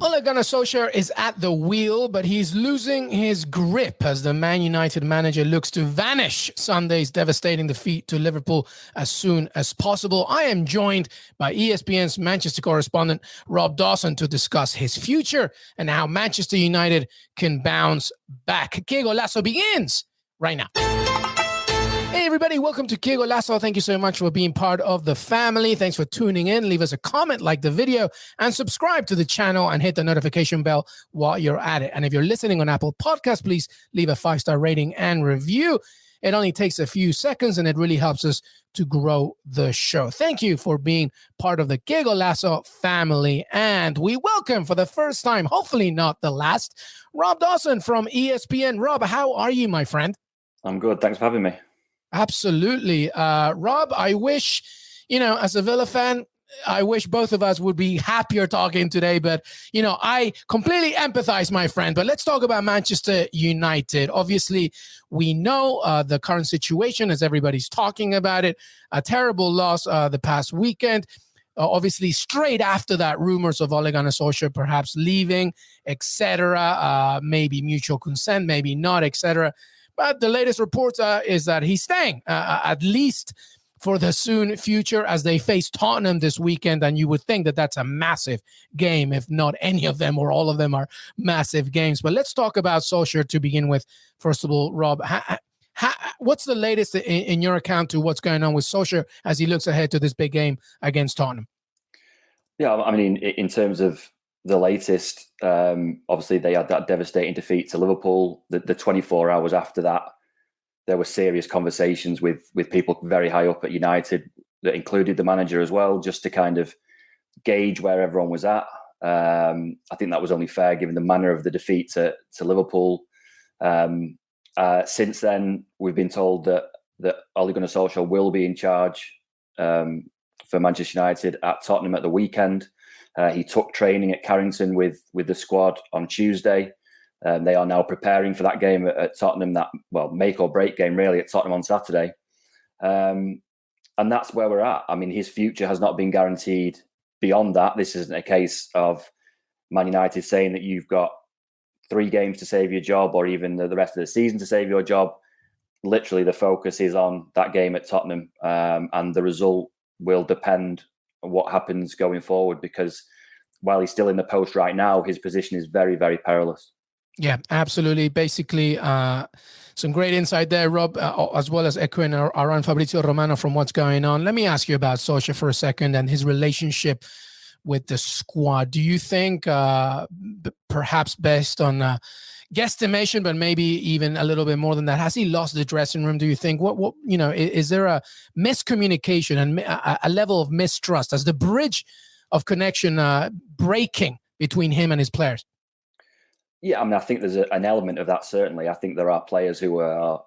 Ole Gunnar Solskjaer is at the wheel, but he's losing his grip as the Man United manager looks to vanish Sunday's devastating defeat to Liverpool as soon as possible. I am joined by ESPN's Manchester correspondent, Rob Dawson, to discuss his future and how Manchester United can bounce back. Qué Golazo begins right now. Hey, everybody. Welcome to Qué Golazo. Thank you so much for being part of the family. Thanks for tuning in. Leave us a comment, like the video, and subscribe to the channel and hit the notification bell while you're at it. And if you're listening on Apple Podcasts, please leave a 5-star rating and review. It only takes a few seconds, and it really helps us to grow the show. Thank you for being part of the Qué Golazo family. And we welcome for the first time, hopefully not the last, Rob Dawson from ESPN. Rob, how are you, my friend? I'm good. Thanks for having me. Absolutely. Rob, I wish, as a Villa fan, I wish both of us would be happier talking today, but, I completely empathize, my friend. But let's talk about Manchester United. Obviously, we know the current situation as everybody's talking about it. A terrible loss the past weekend. Obviously, straight after that, rumors of Ole Gunnar Solskjaer perhaps leaving, etc. Maybe mutual consent, maybe not, etc. But the latest reports is that he's staying, at least for the soon future, as they face Tottenham this weekend. And you would think that that's a massive game, if not any of them or all of them are massive games. But let's talk about Solskjaer to begin with. First of all, Rob, what's the latest in your account to what's going on with Solskjaer as he looks ahead to this big game against Tottenham? Yeah, I mean, in terms of the latest, obviously they had that devastating defeat to Liverpool. The 24 hours after that, there were serious conversations with people very high up at United that included the manager as well, just to kind of gauge where everyone was at. I think that was only fair given the manner of the defeat to Liverpool. Since then, we've been told that Ole Gunnar Solskjaer will be in charge for Manchester United at Tottenham at the weekend. He took training at Carrington with the squad on Tuesday. They are now preparing for that game at Tottenham, that make or break game really at Tottenham on Saturday. And that's where we're at. I mean, his future has not been guaranteed beyond that. This isn't a case of Man United saying that you've got 3 games to save your job or even the rest of the season to save your job. Literally, the focus is on that game at Tottenham, and the result will depend on what happens going forward, because while he's still in the post right now, his position is very, very perilous. Yeah, absolutely. Basically, some great insight there, Rob, as well as echoing our own Fabrizio Romano from what's going on. Let me ask you about Solskjaer for a second and his relationship with the squad. Do you think, perhaps based on guesstimation, but maybe even a little bit more than that, has he lost the dressing room? Do you think is there a miscommunication and a level of mistrust as the bridge of connection breaking between him and his players? Yeah, I mean, I think there's an element of that, certainly. I think there are players who are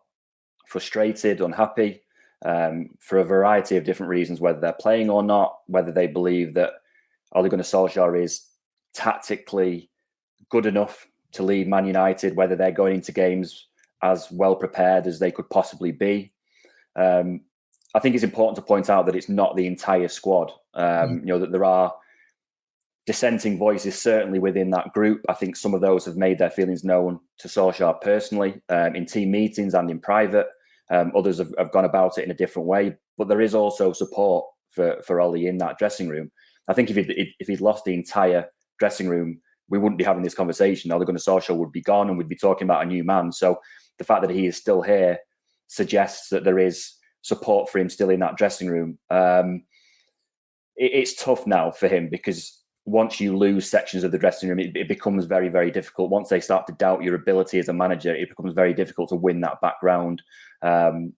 frustrated, unhappy, for a variety of different reasons, whether they're playing or not, whether they believe that Ole Gunnar Solskjaer is tactically good enough to lead Man United, whether they're going into games as well prepared as they could possibly be. I think it's important to point out that it's not the entire squad. That there are dissenting voices certainly within that group. I think some of those have made their feelings known to Solskjaer personally, in team meetings and in private. Others have gone about it in a different way. But there is also support for Ole in that dressing room. I think if he'd lost the entire dressing room, we wouldn't be having this conversation. Ole Gunnar Solskjaer would be gone and we'd be talking about a new man. So the fact that he is still here suggests that there is support for him still in that dressing room. It's tough now for him, because once you lose sections of the dressing room, it becomes very, very difficult. Once they start to doubt your ability as a manager, it becomes very difficult to win that back round. And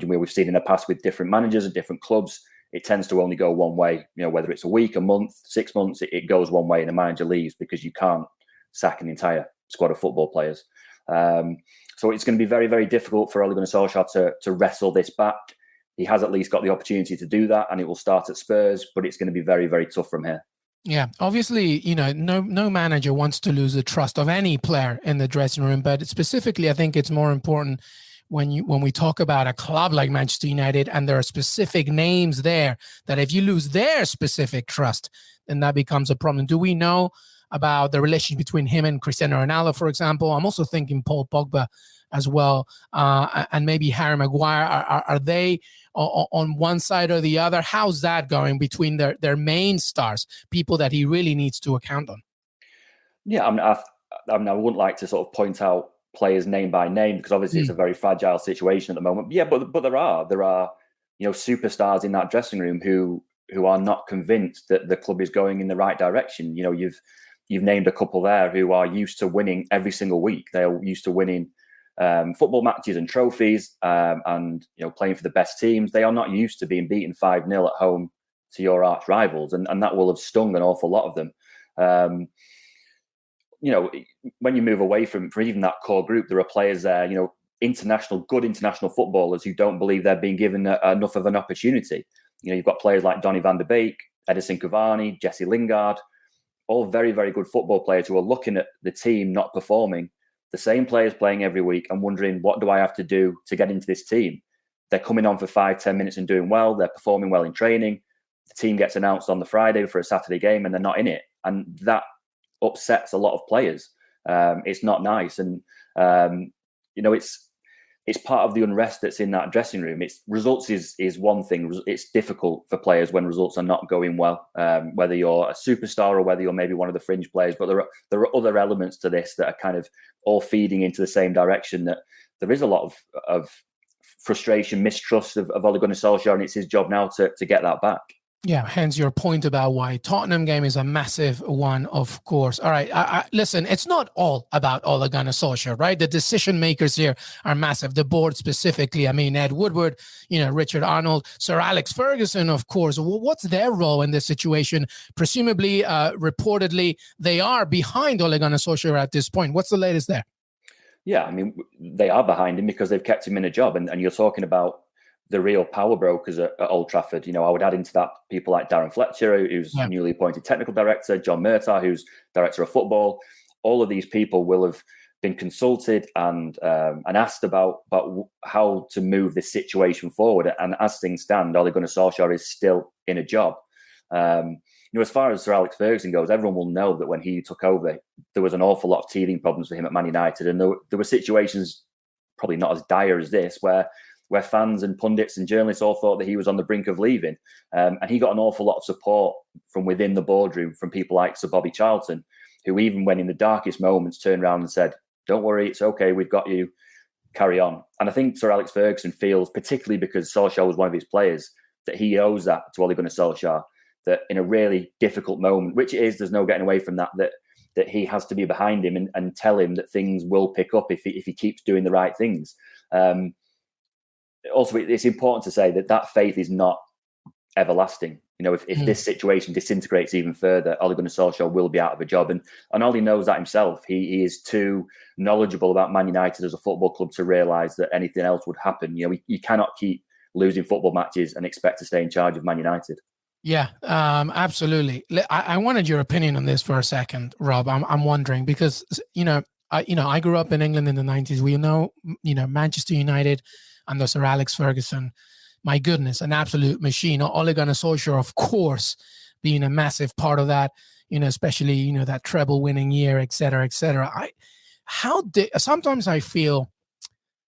we've seen in the past with different managers and different clubs, it tends to only go one way. Whether it's a week, a month, 6 months, it goes one way and the manager leaves, because you can't sack an entire squad of football players. So it's going to be very, very difficult for Ole Gunnar Solskjaer to wrestle this back. He has at least got the opportunity to do that, and it will start at Spurs, but it's going to be very, very tough from here. Yeah, obviously, no manager wants to lose the trust of any player in the dressing room, but specifically, I think it's more important when we talk about a club like Manchester United, and there are specific names there that if you lose their specific trust, then that becomes a problem. Do we know about the relationship between him and Cristiano Ronaldo, for example. I'm also thinking Paul Pogba as well, and maybe Harry Maguire. Are they on one side or the other? How's that going between their main stars, people that he really needs to account on? Yeah, I wouldn't like to sort of point out players name by name because obviously it's a very fragile situation at the moment. Yeah, but there are superstars in that dressing room who are not convinced that the club is going in the right direction. You've named a couple there who are used to winning every single week. They're used to winning football matches and trophies, and playing for the best teams. They are not used to being beaten 5-0 at home to your arch rivals, and that will have stung an awful lot of them. When you move away from even that core group, there are players there, good international footballers who don't believe they're being given enough of an opportunity. You've got players like Donny van de Beek, Edison Cavani, Jesse Lingard, all very, very good football players who are looking at the team not performing, the same players playing every week and wondering, what do I have to do to get into this team? They're coming on for 5-10 minutes and doing well. They're performing well in training. The team gets announced on the Friday for a Saturday game and they're not in it. And that upsets a lot of players. It's not nice. And, it's part of the unrest that's in that dressing room. It's results is one thing. It's difficult for players when results are not going well, whether you're a superstar or whether you're maybe one of the fringe players. But there are other elements to this that are kind of all feeding into the same direction, that there is a lot of frustration, mistrust of Ole Gunnar Solskjaer, and it's his job now to get that back. Yeah, hence your point about why Tottenham game is a massive one, of course. All right, listen, it's not all about Ole Gunnar Solskjaer, right? The decision makers here are massive. The board specifically, I mean, Ed Woodward, Richard Arnold, Sir Alex Ferguson, of course. What's their role in this situation? Presumably, reportedly, they are behind Ole Gunnar Solskjaer at this point. What's the latest there? Yeah, I mean, they are behind him because they've kept him in a job. And you're talking about the real power brokers at Old Trafford. I would add into that people like Darren Fletcher, who's newly appointed technical director, John Murtagh, who's director of football. All of these people will have been consulted and asked about how to move this situation forward. And as things stand, Ole Gunnar Solskjaer is still in a job. As far as Sir Alex Ferguson goes, everyone will know that when he took over, there was an awful lot of teething problems for him at Man United. And there were situations, probably not as dire as this, where fans and pundits and journalists all thought that he was on the brink of leaving. And he got an awful lot of support from within the boardroom from people like Sir Bobby Charlton, who even when in the darkest moments turned around and said, don't worry, it's okay, we've got you, carry on. And I think Sir Alex Ferguson feels, particularly because Solskjaer was one of his players, that he owes that to Ole Gunnar Solskjaer, that in a really difficult moment, which it is, there's no getting away from that he has to be behind him and tell him that things will pick up if he keeps doing the right things. Also, it's important to say that faith is not everlasting. If this situation disintegrates even further, Ole Gunnar Solskjaer will be out of a job. And Ole knows that himself. He is too knowledgeable about Man United as a football club to realise that anything else would happen. You cannot keep losing football matches and expect to stay in charge of Man United. Yeah, absolutely. I wanted your opinion on this for a second, Rob. I'm wondering because, I grew up in England in the 90s. We know, Manchester United under Sir Alex Ferguson, my goodness, an absolute machine. Ole Gunnar Solskjaer, of course, being a massive part of that, especially, that treble winning year, et cetera, et cetera. Sometimes I feel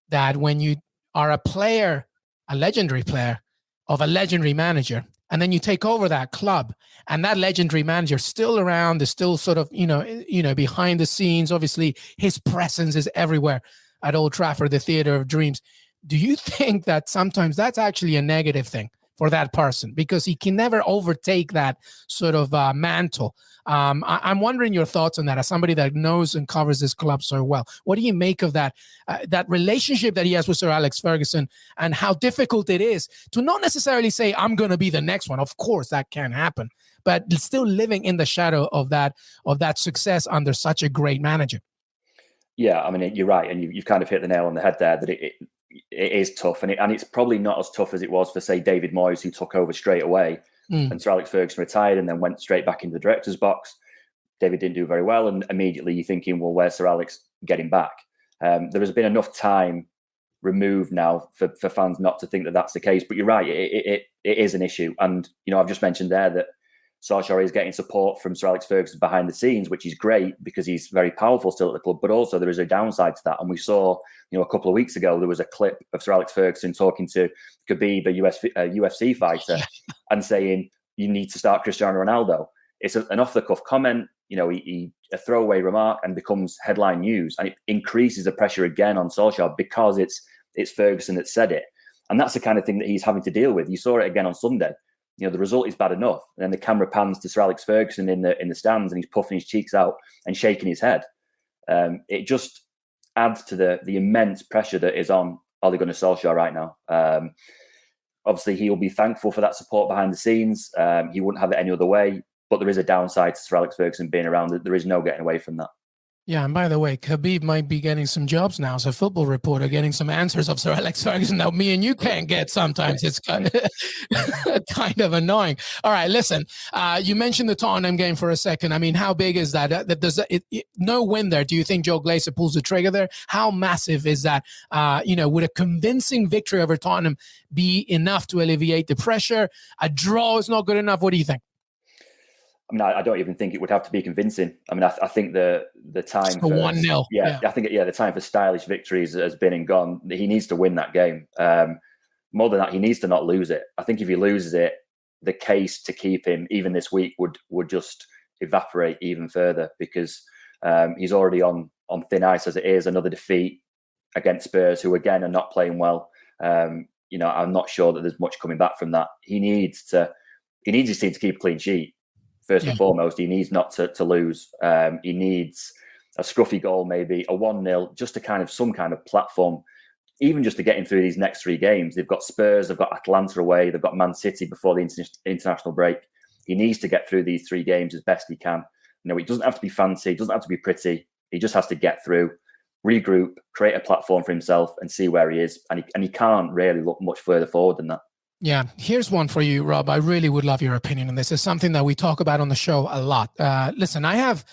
that when you are a player, a legendary player of a legendary manager, and then you take over that club and that legendary manager still around, is still sort of, behind the scenes. Obviously, his presence is everywhere at Old Trafford, the theater of dreams. Do you think that sometimes that's actually a negative thing for that person because he can never overtake that sort of mantle? I'm wondering your thoughts on that as somebody that knows and covers this club so well. What do you make of that relationship that he has with Sir Alex Ferguson and how difficult it is to not necessarily say, I'm going to be the next one? Of course, that can happen, but still living in the shadow of that success under such a great manager. Yeah, I mean, you're right. And you've kind of hit the nail on the head there that it is tough. And it's probably not as tough as it was for, say, David Moyes, who took over straight away. And Sir Alex Ferguson retired and then went straight back into the director's box. David didn't do very well. And immediately you're thinking, well, where's Sir Alex getting back? There has been enough time removed now for fans not to think that that's the case. But you're right, it is an issue. And, I've just mentioned there that Solskjaer is getting support from Sir Alex Ferguson behind the scenes, which is great because he's very powerful still at the club. But also there is a downside to that. And we saw, a couple of weeks ago, there was a clip of Sir Alex Ferguson talking to Khabib, a UFC fighter, and saying, you need to start Cristiano Ronaldo. It's an off-the-cuff comment, a throwaway remark, and becomes headline news. And it increases the pressure again on Solskjaer because it's Ferguson that said it. And that's the kind of thing that he's having to deal with. You saw it again on Sunday. The result is bad enough. And then the camera pans to Sir Alex Ferguson in the stands, and he's puffing his cheeks out and shaking his head. It just adds to the immense pressure that is on Ole Gunnar Solskjaer right now. Obviously, he'll be thankful for that support behind the scenes. He wouldn't have it any other way. But there is a downside to Sir Alex Ferguson being around. There is no getting away from that. Yeah, and by the way, Khabib might be getting some jobs now as a football reporter, getting some answers of Sir Alex Ferguson that me and you can't get sometimes. It's kind of annoying. All right, listen, you mentioned the Tottenham game for a second. I mean, how big is that? Does no win there? Do you think Joe Glazer pulls the trigger there? How massive is that? Would a convincing victory over Tottenham be enough to alleviate the pressure? A draw is not good enough. What do you think? I mean, I don't even think it would have to be convincing. I mean, I think the time for 1-0. Yeah, I think the time for stylish victories has been and gone. He needs to win that game. More than that, he needs to not lose it. I think if he loses it, the case to keep him even this week would just evaporate even further because he's already on thin ice as it is. Another defeat against Spurs, who again are not playing well. I'm not sure that there's much coming back from that. He needs his team to keep a clean sheet. First and foremost, he needs not to lose. He needs a scruffy goal, maybe a 1-0, just some kind of platform, even just to get him through these next 3 games. They've got Spurs, they've got Atlanta away, they've got Man City before the international break. He needs to get through these 3 games as best he can. It doesn't have to be fancy, it doesn't have to be pretty. He just has to get through, regroup, create a platform for himself, and see where he is. And he can't really look much further forward than that. Yeah, here's one for you, Rob. I really would love your opinion on this. It's something that we talk about on the show a lot. Listen, I have,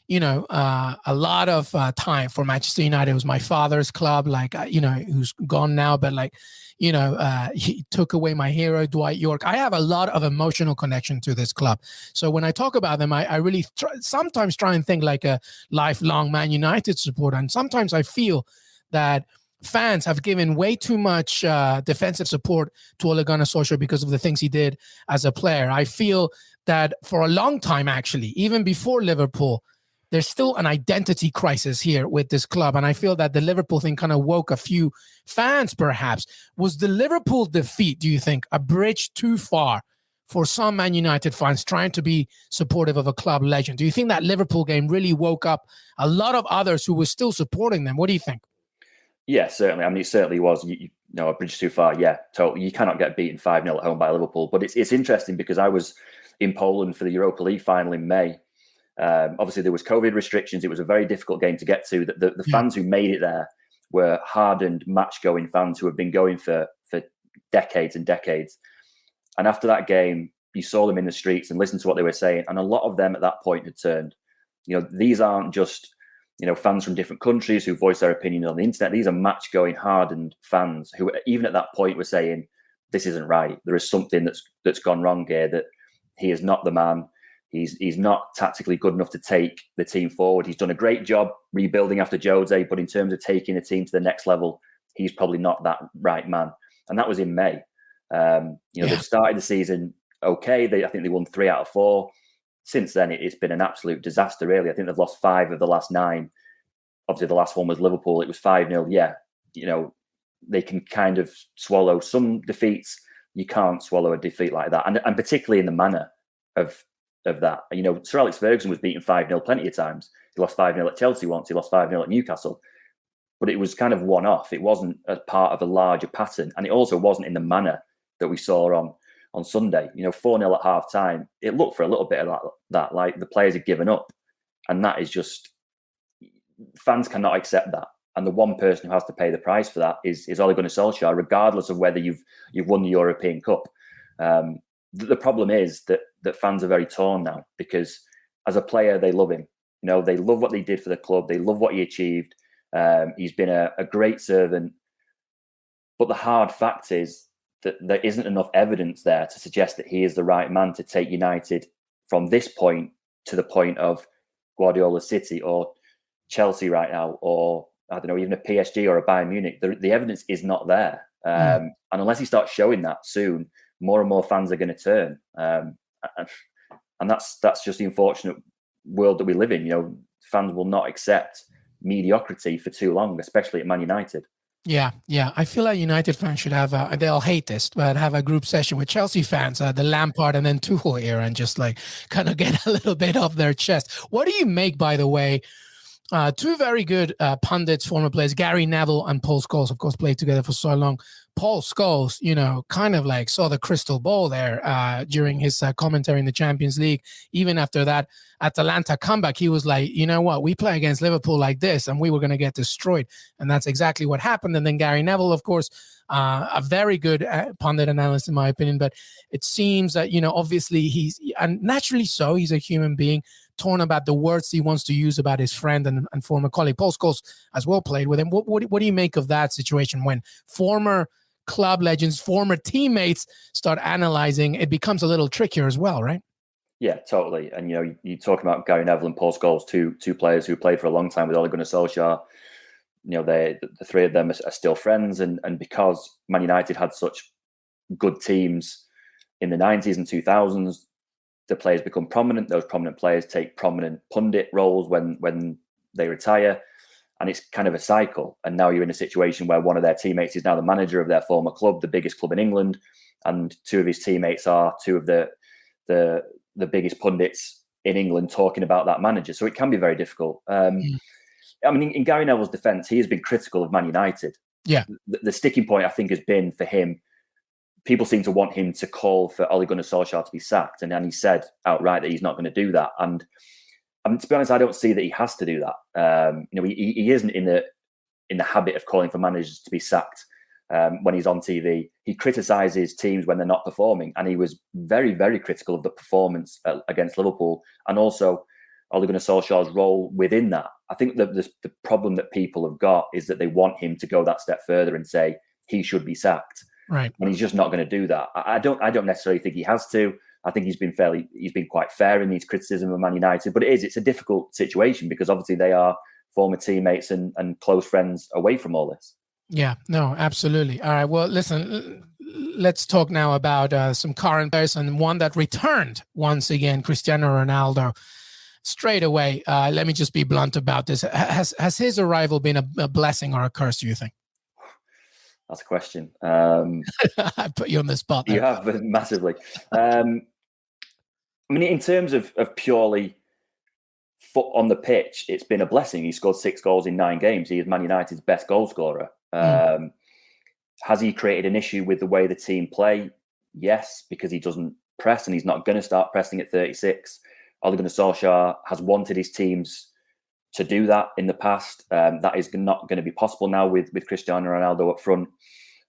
a lot of time for Manchester United. It was my father's club, who's gone now, but he took away my hero, Dwight York. I have a lot of emotional connection to this club. So when I talk about them, I really sometimes try and think like a lifelong Man United supporter. And sometimes I feel that fans have given way too much defensive support to Ole Gunnar Solskjaer because of the things he did as a player. I feel that for a long time, actually, even before Liverpool, there's still an identity crisis here with this club. And I feel that the Liverpool thing kind of woke a few fans, perhaps. Was the Liverpool defeat, do you think, a bridge too far for some Man United fans trying to be supportive of a club legend? Do you think that Liverpool game really woke up a lot of others who were still supporting them? What do you think? Yeah, certainly. I mean, it certainly was. A bridge too far. Yeah, totally. You cannot get beaten 5-0 at home by Liverpool. But it's interesting because I was in Poland for the Europa League final in May. Obviously, there was COVID restrictions. It was a very difficult game to get to. The fans who made it there were hardened, match-going fans who have been going for decades and decades. And after that game, you saw them in the streets and listened to what they were saying. And a lot of them at that point had turned. These aren't just fans from different countries who voice their opinion on the internet. These are match-going, hardened fans who, even at that point, were saying, "This isn't right. There is something that's gone wrong here. That he is not the man. He's not tactically good enough to take the team forward. He's done a great job rebuilding after Jose, but in terms of taking the team to the next level, he's probably not that right man." And that was in May. They've started the season okay. I think they won 3 out of 4. Since then, it's been an absolute disaster, really. I think they've lost 5 of the last 9. Obviously, the last one was Liverpool. It was 5-0. Yeah, they can kind of swallow some defeats. You can't swallow a defeat like that. And particularly in the manner of that. Sir Alex Ferguson was beaten 5-0 plenty of times. He lost 5-0 at Chelsea once. He lost 5-0 at Newcastle. But it was kind of one-off. It wasn't a part of a larger pattern. And it also wasn't in the manner that we saw on Sunday. 4-0 at half time. It looked for a little bit of that, like the players had given up. And that is just, fans cannot accept that. And the one person who has to pay the price for that is Ole Gunnar Solskjaer, regardless of whether you've won the European Cup. The problem is that fans are very torn now because as a player, they love him. They love what they did for the club. They love what he achieved. He's been a great servant. But the hard fact is that there isn't enough evidence there to suggest that he is the right man to take United from this point to the point of Guardiola's City or Chelsea right now, or I don't know, even a PSG or a Bayern Munich. The evidence is not there. And unless he starts showing that soon, more and more fans are going to turn. And that's just the unfortunate world that we live in. You know, fans will not accept mediocrity for too long, especially at Man United. Yeah. I feel like United fans should have they'll hate this, but have a group session with Chelsea fans, the Lampard and then Tuchel era, and just like kind of get a little bit off their chest. What do you make, by the way, two very good pundits, former players, Gary Neville and Paul Scholes, of course, played together for so long. Paul Scholes, you know, kind of like saw the crystal ball there during his commentary in the Champions League. Even after that Atalanta comeback, he was like, you know what, we play against Liverpool like this and we were going to get destroyed. And that's exactly what happened. And then Gary Neville, of course, a very good pundit analyst, in my opinion. But it seems that, you know, obviously and naturally so, he's a human being, torn about the words he wants to use about his friend and former colleague. Paul Scholes as well played with him. What do you make of that situation when former club legends, former teammates start analyzing? It becomes a little trickier as well, right? Yeah, totally. And, you know, you talk about Gary Neville and Paul Scholes, two players who played for a long time with Ole Gunnar Solskjaer. You know, the three of them are still friends. And because Man United had such good teams in the 90s and 2000s, the players become prominent. Those prominent players take prominent pundit roles when they retire. And it's kind of a cycle. And now you're in a situation where one of their teammates is now the manager of their former club, the biggest club in England. And two of his teammates are two of the biggest pundits in England talking about that manager. So it can be very difficult. I mean, in Gary Neville's defense, he has been critical of Man United. Yeah. The sticking point, I think, has been for him, people seem to want him to call for Ole Gunnar Solskjaer to be sacked. And then he said outright that he's not going to do that. And I mean, to be honest, I don't see that he has to do that. You know, he isn't in the habit of calling for managers to be sacked when he's on TV. He criticises teams when they're not performing. And he was very, very critical of the performance against Liverpool and also Ole Gunnar Solskjaer's role within that. I think that the problem that people have got is that they want him to go that step further and say he should be sacked. Right. And he's just not going to do that. I don't necessarily think he has to. I think he's been quite fair in his criticism of Man United, but it's a difficult situation because obviously they are former teammates and close friends away from all this. Yeah, no, absolutely. All right. Well, listen, let's talk now about some current players and one that returned once again, Cristiano Ronaldo. Straight away, let me just be blunt about this. Has his arrival been a blessing or a curse, do you think? That's a question. I put you on the spot there. You have massively. I mean, in terms of purely foot on the pitch, it's been a blessing. He scored 6 goals in 9 games. He is Man United's best goal scorer. Has he created an issue with the way the team play? Yes, because he doesn't press and he's not going to start pressing at 36. Ole Gunnar Solskjaer has wanted his teams to do that in the past. That is not going to be possible now with Cristiano Ronaldo up front.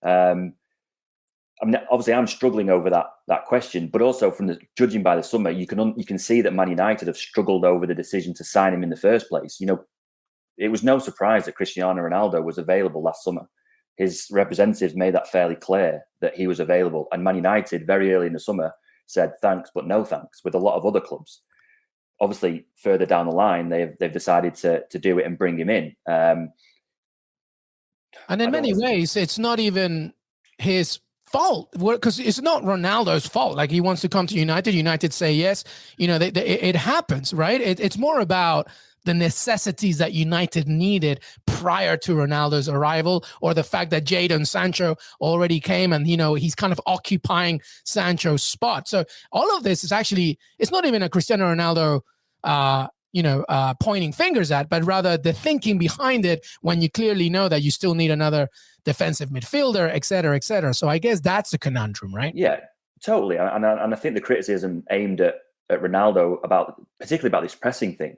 I mean, obviously, I'm struggling over that question, but also from judging by the summer, you can see that Man United have struggled over the decision to sign him in the first place. You know, it was no surprise that Cristiano Ronaldo was available last summer. His representatives made that fairly clear that he was available, and Man United very early in the summer said thanks, but no thanks. With a lot of other clubs, obviously, further down the line, they've decided to do it and bring him in. And in many ways, it's not even his fault, because it's not Ronaldo's fault. Like, he wants to come to United. United say yes. You know, it happens, right? It's more about the necessities that United needed prior to Ronaldo's arrival, or the fact that Jadon Sancho already came and, you know, he's kind of occupying Sancho's spot. So all of this is actually, it's not even a Cristiano Ronaldo, pointing fingers at, but rather the thinking behind it when you clearly know that you still need another defensive midfielder, et cetera, et cetera. So I guess that's a conundrum, right? Yeah, totally. And I think the criticism aimed at Ronaldo particularly about this pressing thing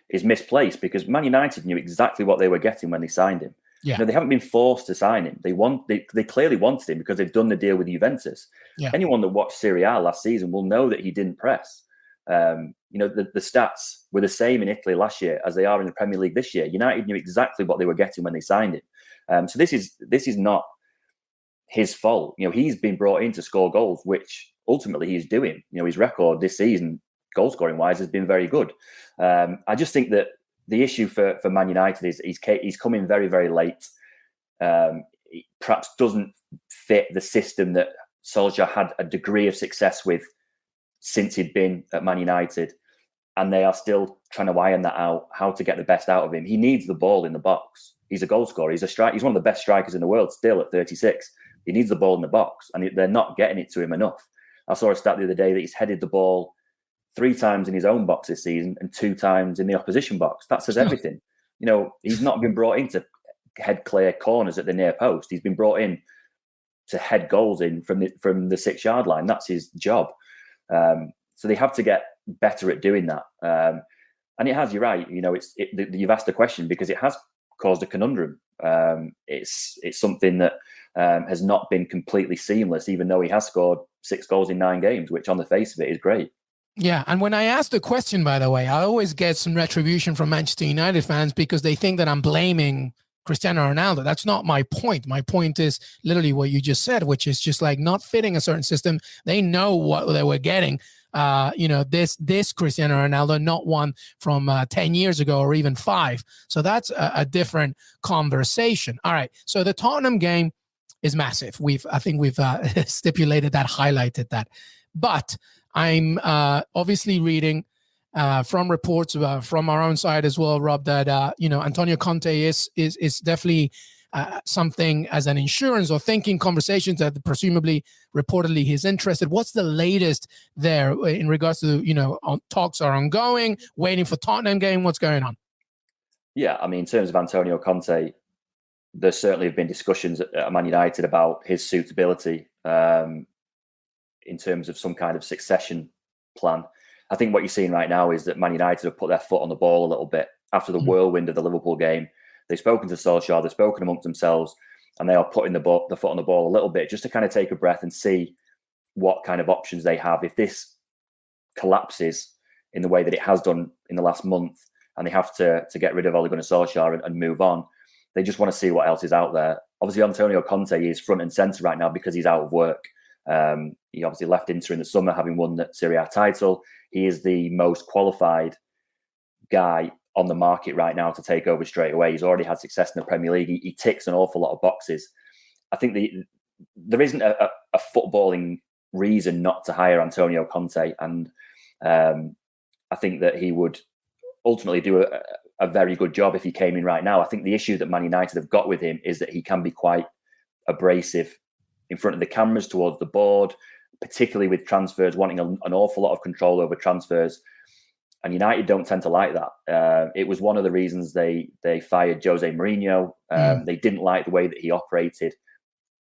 is misplaced, because Man United knew exactly what they were getting when they signed him. Yeah. You know, they haven't been forced to sign him. They clearly wanted him because they've done the deal with Juventus. Yeah. Anyone that watched Serie A last season will know that he didn't press. You know, the stats were the same in Italy last year as they are in the Premier League this year. United knew exactly what they were getting when they signed him. So this is not his fault. You know, he's been brought in to score goals, which ultimately he's doing. You know, his record this season goal scoring wise has been very good. I just think that the issue for Man United is he's coming very, very late. He perhaps doesn't fit the system that Solskjaer had a degree of success with since he'd been at Man United. And they are still trying to iron that out, how to get the best out of him. He needs the ball in the box. He's a goal scorer. He's one of the best strikers in the world still at 36. He needs the ball in the box, and they're not getting it to him enough. I saw a stat the other day that he's headed the ball 3 times in his own box this season and 2 times in the opposition box. That says everything. He's not been brought in to head clear corners at the near post. He's been brought in to head goals in from the 6-yard line. That's his job. So they have to get better at doing that. And it has, you're right. You've asked the question because it has caused a conundrum. It's something that has not been completely seamless, even though he has scored 6 goals in 9 games, which on the face of it is great. Yeah, and when I ask the question, by the way, I always get some retribution from Manchester United fans because they think that I'm blaming Cristiano Ronaldo. That's not my point. My point is literally what you just said, which is just like not fitting a certain system. They know what they were getting. This Cristiano Ronaldo, not one from 10 years ago or even 5. So that's a different conversation. All right. So the Tottenham game is massive. I think we've stipulated that, highlighted that. But I'm obviously reading from reports from our own side as well, Rob, that Antonio Conte is definitely something as an insurance or thinking conversations that presumably, reportedly, he's interested. What's the latest there in regards to talks are ongoing, waiting for Tottenham game? What's going on? Yeah, I mean, in terms of Antonio Conte, there certainly have been discussions at Man United about his suitability in terms of some kind of succession plan. I think what you're seeing right now is that Man United have put their foot on the ball a little bit after the whirlwind of the Liverpool game. They've spoken to Solskjaer, they've spoken amongst themselves, and they are putting the foot on the ball a little bit just to kind of take a breath and see what kind of options they have. If this collapses in the way that it has done in the last month and they have to get rid of Ole Gunnar Solskjaer and move on, they just want to see what else is out there. Obviously, Antonio Conte is front and centre right now because he's out of work. He obviously left Inter in the summer, having won the Serie A title. He is the most qualified guy on the market right now to take over straight away. He's already had success in the Premier League. He ticks an awful lot of boxes. I think there isn't a footballing reason not to hire Antonio Conte. And I think that he would ultimately do a very good job if he came in right now. I think the issue that Man United have got with him is that he can be quite abrasive in front of the cameras, towards the board, particularly with transfers, wanting an awful lot of control over transfers. And United don't tend to like that. It was one of the reasons they fired Jose Mourinho. They didn't like the way that he operated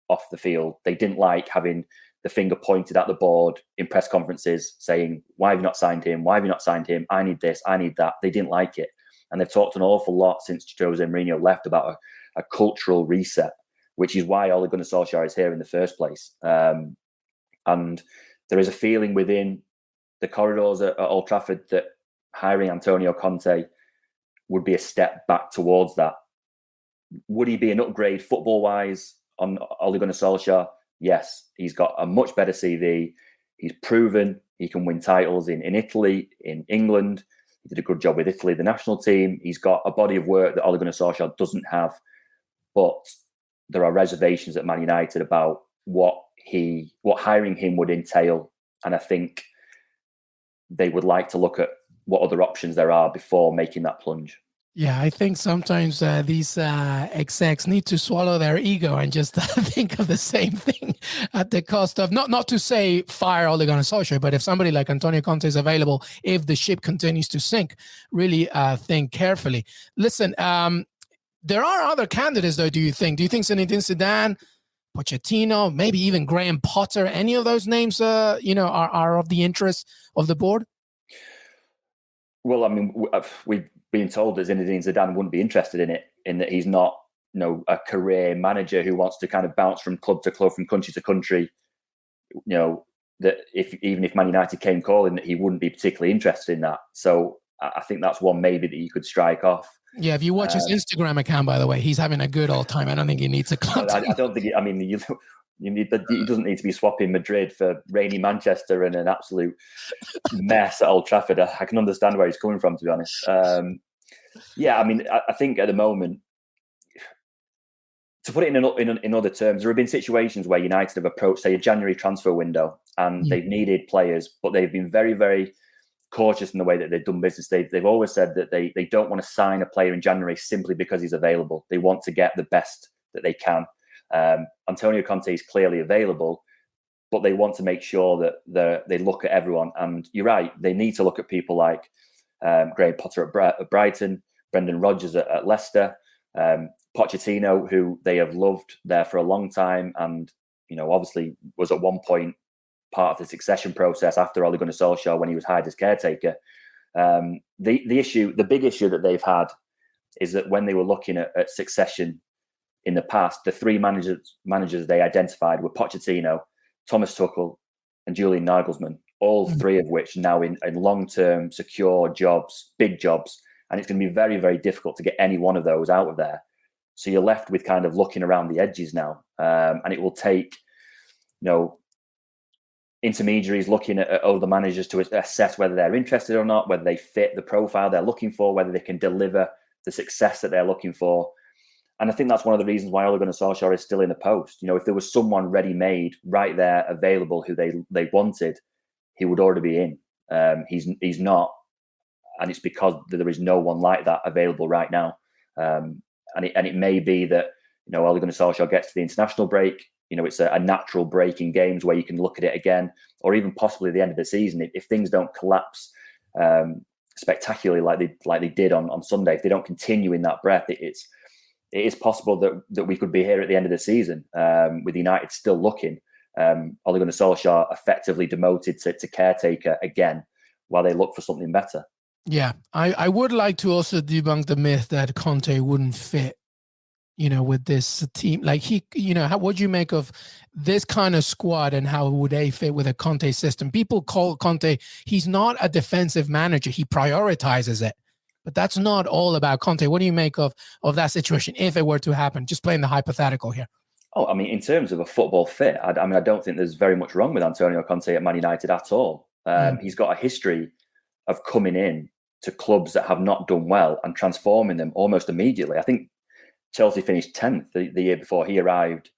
off the field. They didn't like having the finger pointed at the board in press conferences saying, why have you not signed him? Why have you not signed him? I need this, I need that. They didn't like it. And they've talked an awful lot since Jose Mourinho left about a cultural reset, which is why Ole Gunnar Solskjaer is here in the first place. And there is a feeling within the corridors at Old Trafford that hiring Antonio Conte would be a step back towards that. Would he be an upgrade football-wise on Ole Gunnar Solskjaer? Yes, he's got a much better CV. He's proven he can win titles in Italy, in England. He did a good job with Italy, the national team. He's got a body of work that Ole Gunnar Solskjaer doesn't have. But there are reservations at Man United about what hiring him would entail. And I think they would like to look at what other options there are before making that plunge. Yeah, I think sometimes these execs need to swallow their ego and just think of the same thing at the cost of, not to say fire Ole Gunnar Solskjaer, but if somebody like Antonio Conte is available, if the ship continues to sink, really think carefully. Listen, there are other candidates, though, do you think? Do you think Zinedine Zidane, Pochettino, maybe even Graham Potter, any of those names, are of the interest of the board? Well, I mean, we've been told that Zinedine Zidane wouldn't be interested in it, in that he's not, a career manager who wants to kind of bounce from club to club, from country to country. That even if Man United came calling, that he wouldn't be particularly interested in that. So I think that's one maybe that you could strike off. Yeah, if you watch his Instagram account, by the way, he's having a good old time. I don't think he needs a club. I don't think. He doesn't need to be swapping Madrid for rainy Manchester and an absolute mess at Old Trafford. I can understand where he's coming from, to be honest. Yeah, I mean, I think at the moment, to put it in other terms, there have been situations where United have approached, say, a January transfer window, and they've needed players, but they've been very, very cautious in the way that they've done business. They've always said that they don't want to sign a player in January simply because he's available. They want to get the best that they can. Antonio Conte is clearly available, but they want to make sure that they look at everyone. And you're right, they need to look at people like Graham Potter at Brighton, Brendan Rodgers at Leicester, Pochettino, who they have loved there for a long time, and obviously was at one point part of the succession process after Ole Gunnar Solskjaer when he was hired as caretaker. The big issue that they've had is that when they were looking at succession in the past, the three managers they identified were Pochettino, Thomas Tuchel, and Julian Nagelsmann, all three of which now in long-term secure jobs, big jobs, and it's going to be very, very difficult to get any one of those out of there. So you're left with kind of looking around the edges now, and it will take, intermediaries looking at other managers to assess whether they're interested or not, whether they fit the profile they're looking for, whether they can deliver the success that they're looking for. And I think that's one of the reasons why Ole Gunnar Solskjaer is still in the post. If there was someone ready-made right there available who they wanted, he would already be in. He's not, and it's because there is no one like that available right now. And it may be that Ole Gunnar Solskjaer gets to the international break. It's a natural break in games where you can look at it again, or even possibly at the end of the season if things don't collapse spectacularly like they did on Sunday. If they don't continue in that breath, it is possible that we could be here at the end of the season with United still looking. Ole Gunnar Solskjaer effectively demoted to caretaker again while they look for something better. Yeah, I would like to also debunk the myth that Conte wouldn't fit, with this team. Like what do you make of this kind of squad and how would they fit with a Conte system? People call Conte, he's not a defensive manager. He prioritizes it. But that's not all about Conte. What do you make of that situation if it were to happen? Just playing the hypothetical here. Oh, I mean, in terms of a football fit, I don't think there's very much wrong with Antonio Conte at Man United at all. He's got a history of coming in to clubs that have not done well and transforming them almost immediately. I think Chelsea finished 10th the year before he arrived.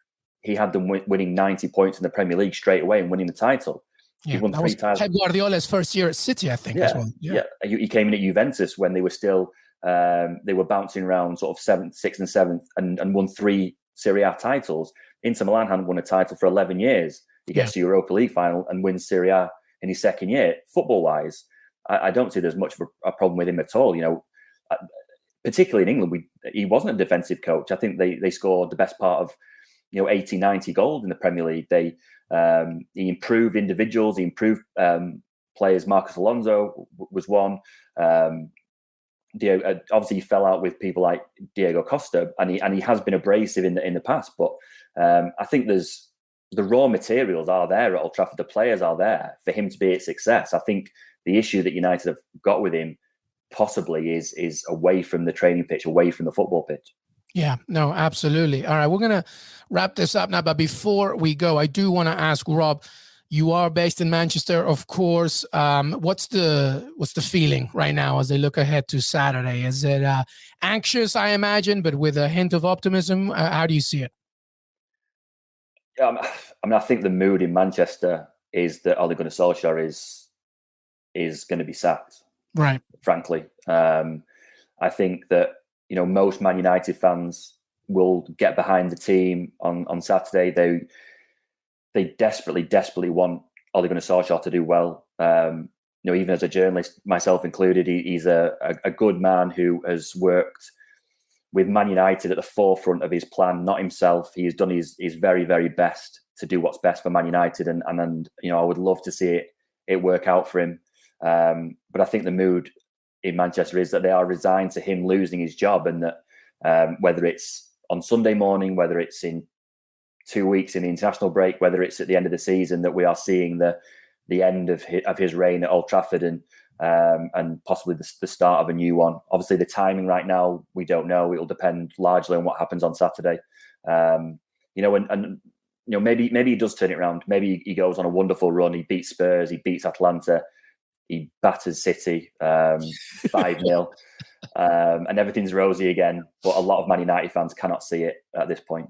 He had them winning 90 points in the Premier League straight away and winning the title. Yeah, that was Pep Guardiola's first year at City, I think, as well. Yeah. He came in at Juventus when they were still they were bouncing around sort of 7th, 6th, and 7th, and won 3 Serie A titles. Inter Milan hadn't won a title for 11 years. He gets to Europa League final and wins Serie A in his second year. Football-wise, I don't see there's much of a problem with him at all. Particularly in England, he wasn't a defensive coach. I think they scored the best part of 80, 90 goals in the Premier League. He improved individuals. He improved players. Marcus Alonso was one. Obviously, he fell out with people like Diego Costa, and he has been abrasive in the past. But I think the raw materials are there at Old Trafford. The players are there for him to be a success. I think the issue that United have got with him possibly is away from the training pitch, away from the football pitch. Yeah, no, absolutely. All right, we're going to wrap this up now. But before we go, I do want to ask Rob, you are based in Manchester, of course. What's the feeling right now as they look ahead to Saturday? Is it anxious, I imagine, but with a hint of optimism? How do you see it? I think the mood in Manchester is that Ole Gunnar Solskjaer is going to be sacked. Right. Frankly, I think that most Man United fans will get behind the team on Saturday. They desperately want Ole Gunnar Solskjaer to do well. Even as a journalist, myself included, he's a good man who has worked with Man United at the forefront of his plan, not himself. He has done his very, very best to do what's best for Man United, and I would love to see it work out for him. But I think the mood in Manchester is that they are resigned to him losing his job, and that whether it's on Sunday morning, whether it's in 2 weeks in the international break, whether it's at the end of the season, that we are seeing the end of his reign at Old Trafford and possibly the start of a new one. Obviously, the timing right now, we don't know. It will depend largely on what happens on Saturday. And maybe he does turn it around. Maybe he goes on a wonderful run. He beats Spurs. He beats Atlanta. He batters City 5-0. And everything's rosy again. But a lot of Man United fans cannot see it at this point.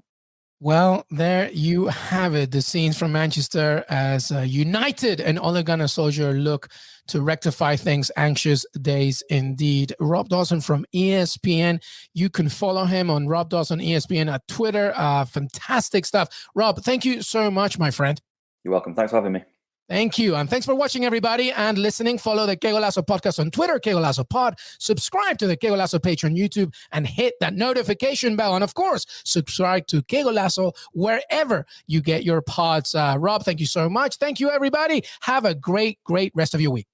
Well, there you have it. The scenes from Manchester as United and Ole Gunnar Solskjaer look to rectify things. Anxious days indeed. Rob Dawson from ESPN. You can follow him on Rob Dawson ESPN at Twitter. Fantastic stuff. Rob, thank you so much, my friend. You're welcome. Thanks for having me. Thank you. And thanks for watching, everybody, and listening. Follow the Qué Golazo podcast on Twitter, Qué Golazo Pod. Subscribe to the Qué Golazo page on YouTube and hit that notification bell. And, of course, subscribe to Qué Golazo wherever you get your pods. Rob, thank you so much. Thank you, everybody. Have a great, great rest of your week.